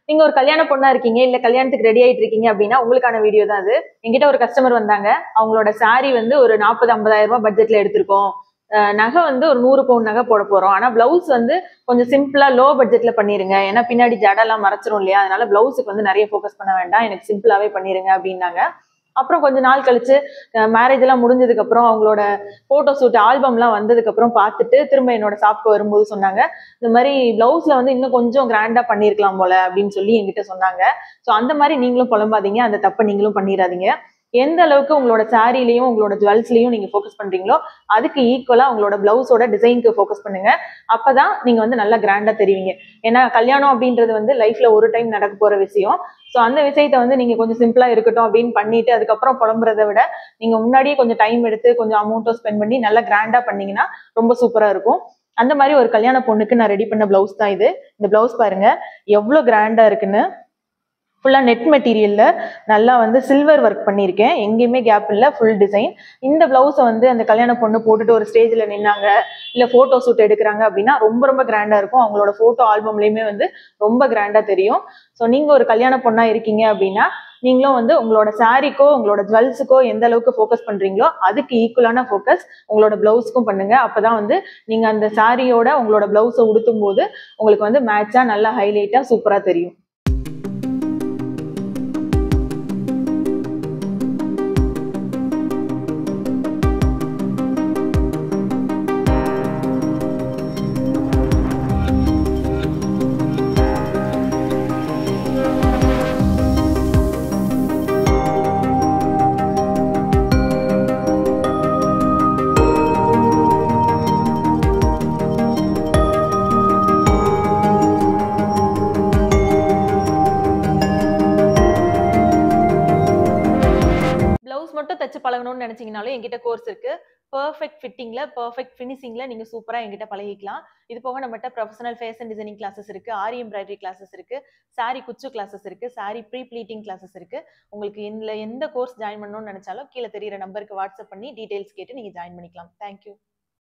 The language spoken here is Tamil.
நீங்க ஒரு கல்யாண பொண்ணா இருக்கீங்க, இல்ல கல்யாணத்துக்கு ரெடி ஆயிட்டு இருக்கீங்க அப்படின்னா உங்களுக்கான வீடியோ தான் அது. என்கிட்ட ஒரு கஸ்டமர் வந்தாங்க. அவங்களோட சாரி வந்து ஒரு 40-50,000 ரூபாய் பட்ஜெட்ல எடுத்திருக்கோம். நகை வந்து ஒரு 100 பவுன் நகை போட போறோம். ஆனா பிளவுஸ் வந்து கொஞ்சம் சிம்பிளா லோ பட்ஜெட்ல பண்ணிருங்க. ஏன்னா பின்னாடி ஜடெல்லாம் மறைச்சிரும் இல்லையா? அதனால பிளவுஸுக்கு வந்து நிறைய ஃபோக்கஸ் பண்ண வேண்டாம். எனக்கு சிம்பிளாவே பண்ணிருங்க அப்படின்னாங்க. அப்புறம் கொஞ்ச நாள் கழிச்சு மேரேஜ் எல்லாம் முடிஞ்சதுக்கு அப்புறம் அவங்களோட போட்டோ ஷூட் ஆல்பம்லாம் வந்ததுக்கு அப்புறம் பார்த்துட்டு திரும்ப என்னோட ஷாப்க்கு வரும்போது சொன்னாங்க, இந்த மாதிரி பிளவுஸ்ல வந்து இன்னும் கொஞ்சம் கிராண்டா பண்ணிருக்கலாம் போல அப்படின்னு சொல்லி என்கிட்ட சொன்னாங்க. ஸோ அந்த மாதிரி நீங்களும் புலம்பாதீங்க, அந்த தப்பை நீங்களும் பண்ணிடாதீங்க. எந்த அளவுக்கு உங்களோட சாரிலையும் உங்களோட ஜுவல்ஸ்லயும் நீங்க ஃபோக்கஸ் பண்றீங்களோ அதுக்கு ஈக்குவலா உங்களோட பிளவுஸோட டிசைனுக்கு ஃபோக்கஸ் பண்ணுங்க. அப்பதான் நீங்க வந்து நல்லா கிராண்டா தெரிவிங்க. ஏன்னா கல்யாணம் அப்படின்றது வந்து லைஃப்ல ஒரு டைம் நடக்க போற விஷயம். ஸோ அந்த விஷயத்த வந்து நீங்க கொஞ்சம் சிம்பிளா இருக்கட்டும் அப்படின்னு பண்ணிட்டு அதுக்கப்புறம் புலம்புறதை விட நீங்க முன்னாடியே கொஞ்சம் டைம் எடுத்து கொஞ்சம் அமௌண்ட்டும் ஸ்பெண்ட் பண்ணி நல்லா கிராண்டா பண்ணீங்கன்னா ரொம்ப சூப்பரா இருக்கும். அந்த மாதிரி ஒரு கல்யாண பொண்ணுக்கு நான் ரெடி பண்ண பிளவுஸ் தான் இது. இந்த பிளவுஸ் பாருங்க எவ்வளவு கிராண்டா இருக்குன்னு. ஃபுல்லா நெட் மெட்டீரியல்ல நல்லா வந்து சில்வர் ஒர்க் பண்ணியிருக்கேன். எங்கேயுமே கேப் இல்லை, ஃபுல் டிசைன். இந்த பிளவுஸை வந்து அந்த கல்யாண பொண்ணு போட்டுட்டு ஒரு ஸ்டேஜ்ல நின்னாங்க, இல்ல போட்டோ ஷூட் எடுக்கிறாங்க அப்படின்னா ரொம்ப ரொம்ப கிராண்டா இருக்கும். அவங்களோட போட்டோ ஆல்பம்லயுமே வந்து ரொம்ப கிராண்டா தெரியும். ஸோ நீங்க ஒரு கல்யாண பொண்ணா இருக்கீங்க அப்படின்னா நீங்களும் வந்து உங்களோட சாரிக்கோ உங்களோட ஜுவல்ஸுக்கோ எந்த அளவுக்கு ஃபோக்கஸ் பண்றீங்களோ அதுக்கு ஈக்குவலான ஃபோக்கஸ் உங்களோட பிளவுஸ்க்கும் பண்ணுங்க. அப்பதான் வந்து நீங்க அந்த சாரியோட உங்களோட பிளவுஸை உடுத்தும் போது உங்களுக்கு வந்து மேட்சா நல்லா ஹைலைட்டா சூப்பரா தெரியும். பிளவுஸ் மட்டும் தச்சு பழகணும்னு நினைச்சீங்கனாலும் என்கிட்ட கோர்ஸ் இருக்கு. பெர்ஃபெக்ட் ஃபிட்டிங்ல, பெர்ஃபெக்ட் ஃபினிஷிங்ல நீங்க சூப்பரா என்கிட்ட பழகிக்கலாம். இது போக நம்மகிட்ட ப்ரொஃபஷனல் ஃபேஷன் டிசைனிங் கிளாஸஸ் இருக்கு, ஆரி எம்ப்ராய்டரி கிளாஸஸ் இருக்கு, சாரி குச்சு கிளாஸஸ் இருக்கு, சாரி ப்ரீ ப்ளீட்டிங் கிளாஸஸ் இருக்கு. உங்களுக்கு இதுல எந்த கோர்ஸ் ஜாயின் பண்ணணும்னு நினைச்சாலும் கீழே தெரியுற நம்பருக்கு வாட்ஸ்அப் பண்ணி டீடைல்ஸ் கேட்டு நீங்க ஜாயின் பண்ணிக்கலாம். தேங்க்யூ.